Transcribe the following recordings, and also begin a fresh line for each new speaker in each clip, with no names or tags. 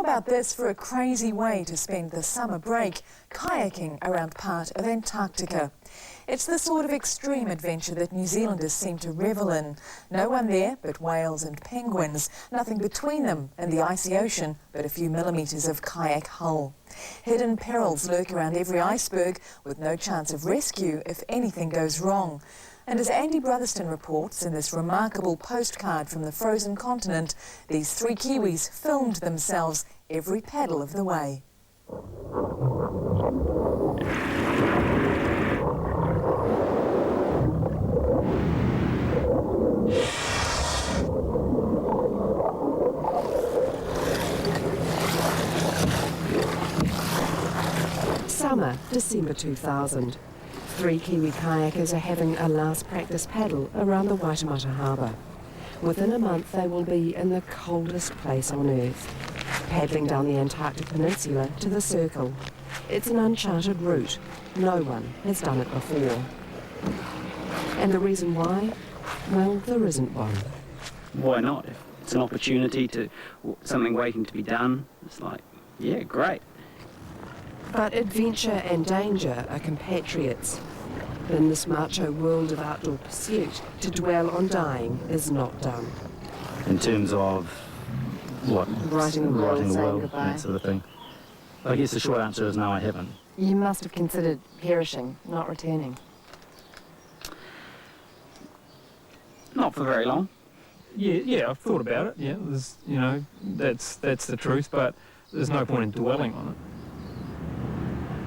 about this for a crazy way to spend the summer break, kayaking around part of Antarctica. It's the sort of extreme adventure that New Zealanders seem to revel in. No one there but whales and penguins, nothing between them and the icy ocean but a few millimetres of kayak hull. Hidden perils lurk around every iceberg with no chance of rescue if anything goes wrong. And as Andy Brotherston reports in this remarkable postcard from the frozen continent, these three Kiwis filmed themselves every paddle of the way.
Summer, December 2000. Three Kiwi kayakers are having a last practice paddle around the Waitemata harbour. Within a month they will be in the coldest place on Earth, paddling down the Antarctic Peninsula to the Circle. It's an uncharted route. No one has done it before. And the reason why? Well, there isn't one.
Why not? If it's an opportunity to, something waiting to be done, it's like, yeah, great.
But adventure and danger are compatriots. In this macho world of outdoor pursuit, to dwell on dying is not done.
In terms of what?
Writing a will,
saying goodbye, that sort of thing. I guess the short answer is no, I haven't.
You must have considered perishing, not returning.
Not for very long.
Yeah, I've thought about it. Yeah, there's, you know, that's the truth, but there's no point in dwelling on it.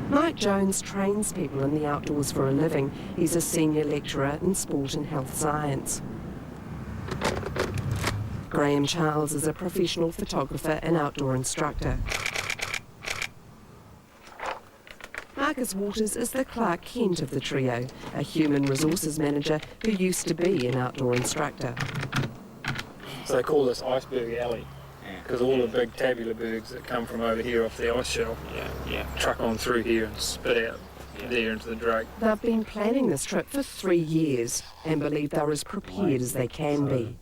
Mike Jones trains people in the outdoors for a living. He's a senior lecturer in sport and health science. Graham Charles is a professional photographer and outdoor instructor. Marcus Waters is the Clark Kent of the trio, a human resources manager who used to be an outdoor instructor.
So they call this Iceberg Alley, because all the big tabular bergs that come from over here off the ice shelf truck on through here and spit out there into the Drake.
They've been planning this trip for 3 years and believe they're as prepared as they can be.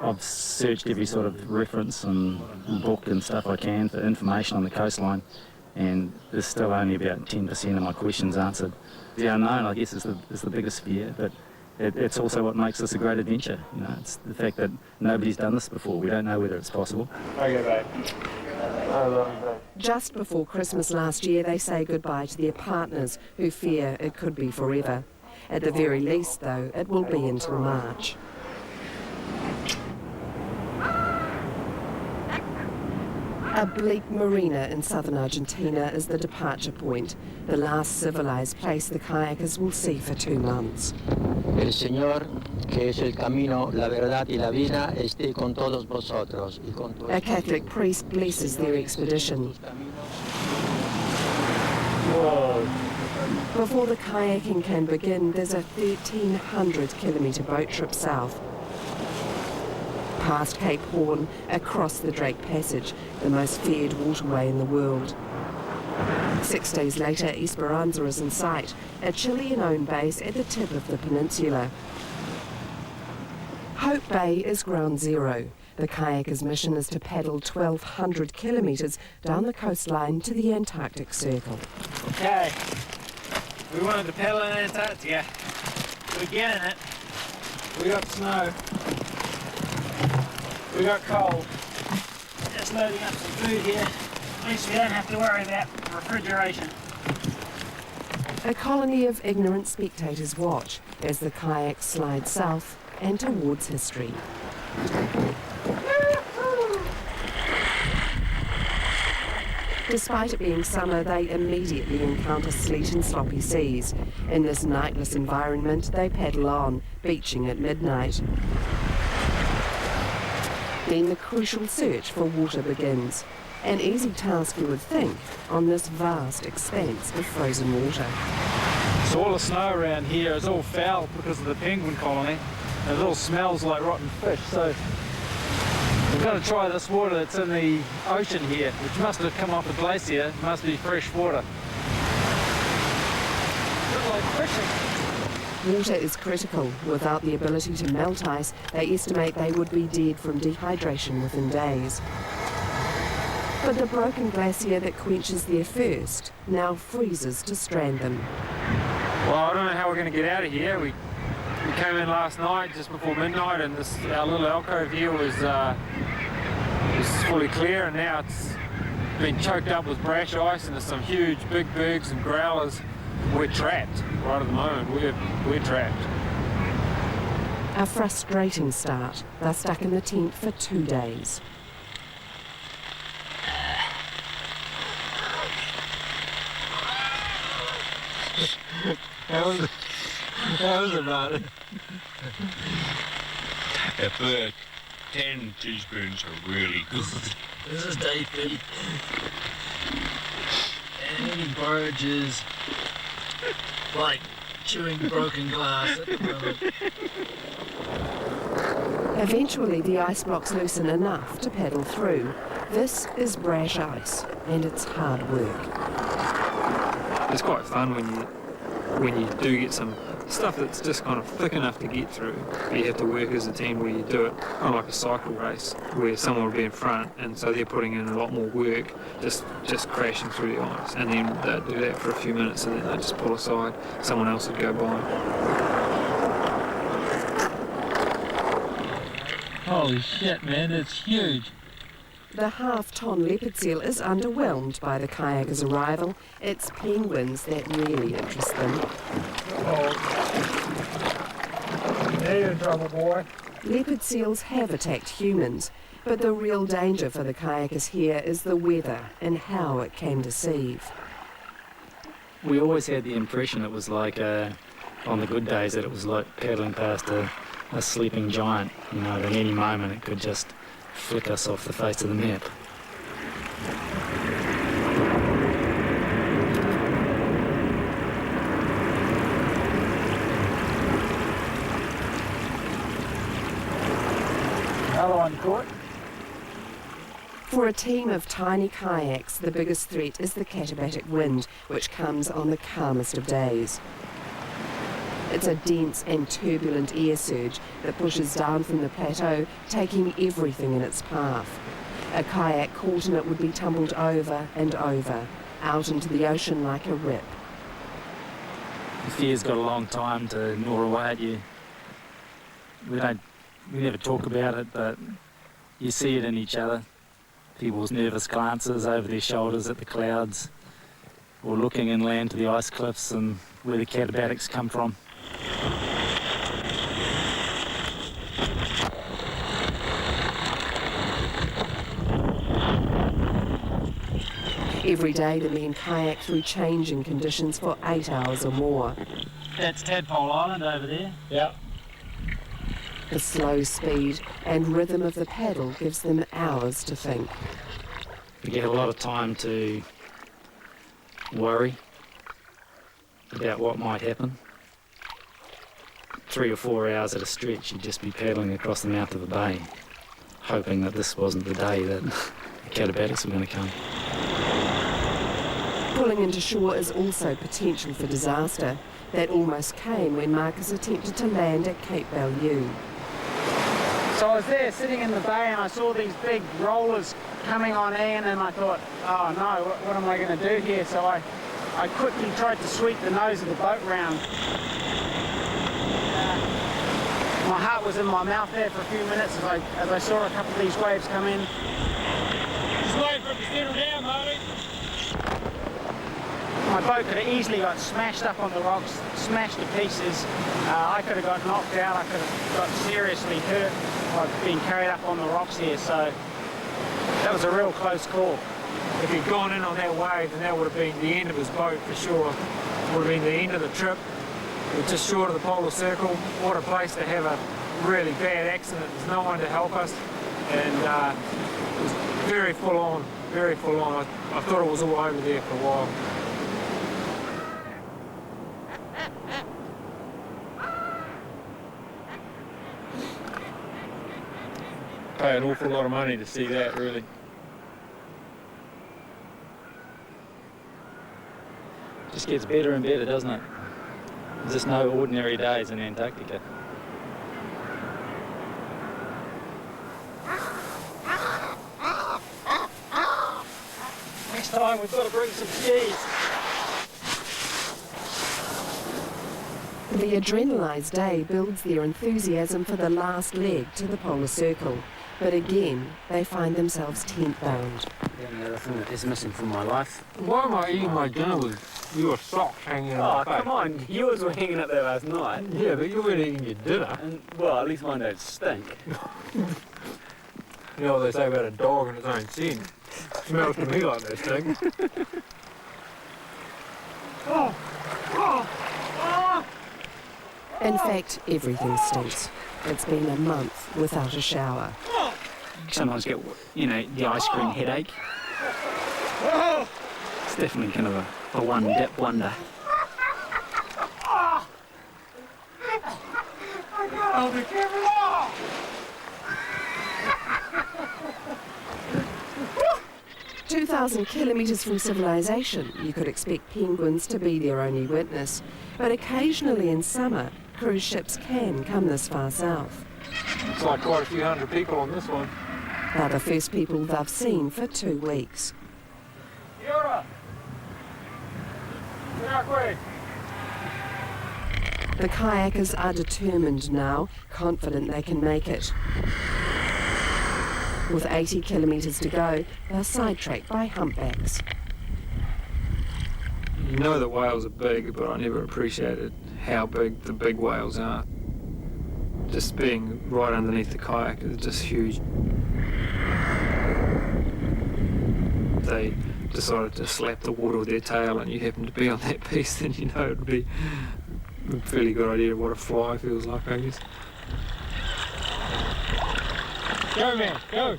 I've searched every sort of reference and book and stuff I can for information on the coastline, and there's still only about 10% of my questions answered. The unknown, I guess, is the biggest fear, but it's also what makes this a great adventure. You know, it's the fact that nobody's done this before. We don't know whether it's possible.
Okay, babe. I love you, babe.
Just before Christmas last year, they say goodbye to their partners, who fear it could be forever. At the very least, though, it will be until March. A bleak marina in southern Argentina is the departure point, the last civilized place the kayakers will see for 2 months.
El Señor, que es el camino, la verdad y la vida, esté con todos vosotros.
A Catholic priest blesses their expedition.
Whoa.
Before the kayaking can begin, there's a 1,300-kilometre boat trip south. Past Cape Horn, across the Drake Passage, the most feared waterway in the world. 6 days later, Esperanza is in sight, a Chilean-owned base at the tip of the peninsula. Hope Bay is ground zero. The kayakers' mission is to paddle 1,200 kilometres down the coastline to the Antarctic Circle.
Okay, we wanted to paddle in Antarctica. We're getting it. We got snow. We got cold. Just loading up some food here. At least we don't have to worry about refrigeration.
A colony of ignorant spectators watch as the kayaks slide south and towards history. Despite it being summer, they immediately encounter sleet and sloppy seas. In this nightless environment, they paddle on, beaching at midnight. Then the crucial search for water begins. An easy task, you would think, on this vast expanse of frozen water.
So all the snow around here is all foul because of the penguin colony, and it all smells like rotten fish. So we're going to try this water that's in the ocean here, which must have come off a glacier. It must be fresh water. Looks like fishing.
Water is critical. Without the ability to melt ice, they estimate they would be dead from dehydration within days. But the broken glacier that quenches their thirst now freezes to strand them.
Well, I don't know how we're going to get out of here. We came in last night just before midnight, and our little alcove here was fully clear, and now it's been choked up with brash ice, and there's some huge big bergs and growlers. We're trapped right at the moment. We're trapped.
A frustrating start. They're stuck in the tent for 2 days.
How is it, Martin?
About 10 teaspoons are really good.
This is day 3. And eating porridge is like chewing broken glass at the moment.
Eventually the ice blocks loosen enough to paddle through. This is brash ice, and it's hard work.
It's quite fun when you do get some stuff that's just kind of thick enough to get through. You have to work as a team where you do it kind of like a cycle race, where someone will be in front, and so they're putting in a lot more work, just crashing through the ice, and then they'll do that for a few minutes, and then they just pull aside. Someone else would go by.
Holy shit, man, it's huge.
The half-ton leopard seal is underwhelmed by the kayakers' arrival. It's penguins that really interest them.
Now you're in trouble, boy.
Leopard seals have attacked humans, but the real danger for the kayakers here is the weather and how it can deceive.
We always had the impression it was like, on the good days, that it was like paddling past a sleeping giant, you know, at any moment it could just flick us off the face of the map.
Another one caught.
For a team of tiny kayaks, the biggest threat is the katabatic wind, which comes on the calmest of days. It's a dense and turbulent air surge that pushes down from the plateau, taking everything in its path. A kayak caught in it would be tumbled over and over, out into the ocean like a rip.
The fear's got a long time to gnaw away at you. We never talk about it, but you see it in each other. People's nervous glances over their shoulders at the clouds, or looking inland to the ice cliffs and where the catabatics come from.
Every day the men kayak through changing conditions for 8 hours or more.
That's Tadpole Island over there.
Yeah.
The slow speed and rhythm of the paddle gives them hours to think.
You get a lot of time to worry about what might happen. 3 or 4 hours at a stretch, you'd just be paddling across the mouth of a bay, hoping that this wasn't the day that the catabatics were going to come.
Pulling into shore is also potential for disaster. That almost came when Marcus attempted to land at Cape Bellew.
So I was there sitting in the bay and I saw these big rollers coming on in, and I thought, oh no, what am I going to do here? So I quickly tried to sweep the nose of the boat round. My heart was in my mouth there for a few minutes as I saw a couple of these waves come in.
Just wait for it to settle down, Marty.
My boat could have easily got smashed up on the rocks, smashed to pieces. I could have got knocked out, I could have got seriously hurt. I've been carried up on the rocks here, so that was a real close call.
If he'd gone in on that wave, then that would have been the end of his boat for sure. It would have been the end of the trip. We're just short of the polar circle. What a place to have a really bad accident. There's no one to help us, and it was very full on, very full on. I thought it was all over there for a while. Pay an awful lot of money to see that, really.
Just gets better and better, doesn't it? There's just no ordinary days in Antarctica.
next time we've got to bring some skis.
The adrenalised day builds their enthusiasm for the last leg to the Polar Circle. But again, they find themselves tent-bound.
The only other thing that is missing from my life.
Why am I eating my dinner with your socks hanging out?
Oh, come on, yours were hanging up there last night.
Yeah, but you weren't eating your dinner.
And, well, at least mine don't stink.
You know what they say about a dog and its own sin? Smells to me like that thing.
In fact, everything stinks. It's been a month without a shower.
Sometimes get, the ice cream headache. It's definitely kind of a one-dip wonder.
Oh, the camera!
2,000 kilometres from civilization, you could expect penguins to be their only witness. But occasionally in summer, cruise ships can come this far south.
It's like quite a few hundred people on this one.
They're the first people they've seen for 2 weeks. The kayakers are determined now, confident they can make it. With 80 kilometres to go, they're sidetracked by humpbacks.
You know that whales are big, but I never appreciated how big the big whales are. Just being right underneath the kayak is just huge. They decided to slap the water with their tail and you happen to be on that piece, then you know it would be a fairly good idea of what a fly feels like, I guess. Go, man, go!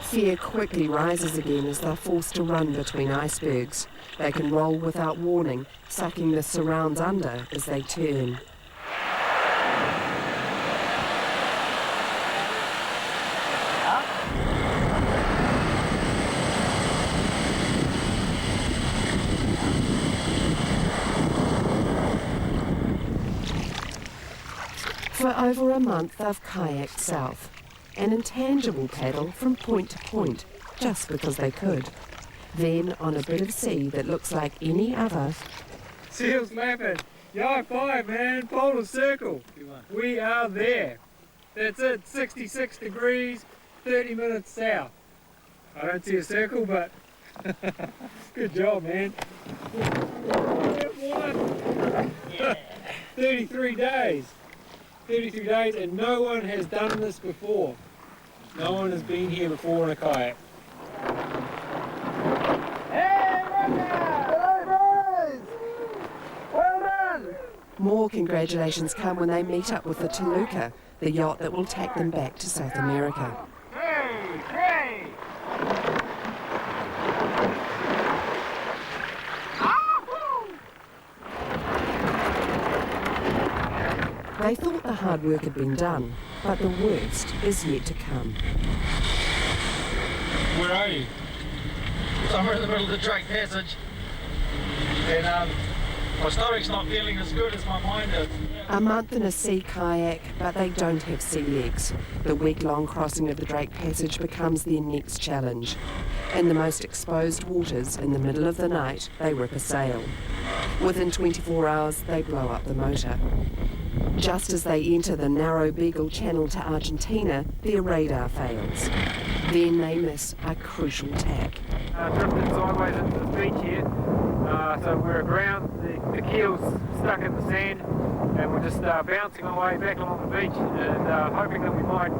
Fear quickly rises again as they're forced to run between icebergs. They can roll without warning, sucking the surrounds under as they turn. For over a month they've kayaked south, an intangible paddle from point to point, just because they could. Then, on a bit of sea that looks like any other...
Seal's laughing. Yo, 5, man, Polar Circle. We are there. That's it, 66 degrees, 30 minutes south. I don't see a circle, but good job, man. 33 days. 33 days, and no one has done this before. No one has been here before in a kayak.
More congratulations come when they meet up with the Toluca, the yacht that will take them back to South America. They thought the hard work had been done, but the worst is yet to come.
Where are you? Somewhere in the middle of the Drake Passage. And my stomach's not feeling as good as my mind is.
A month in a sea kayak, but they don't have sea legs. The week-long crossing of the Drake Passage becomes their next challenge. In the most exposed waters, in the middle of the night, they rip a sail. Within 24 hours, they blow up the motor. Just as they enter the narrow Beagle Channel to Argentina, their radar fails. Then they miss a crucial tack.
Drifted sideways into the beach here, so we're aground, the keel's stuck in the sand, and we're just bouncing our way back along the beach and hoping that we might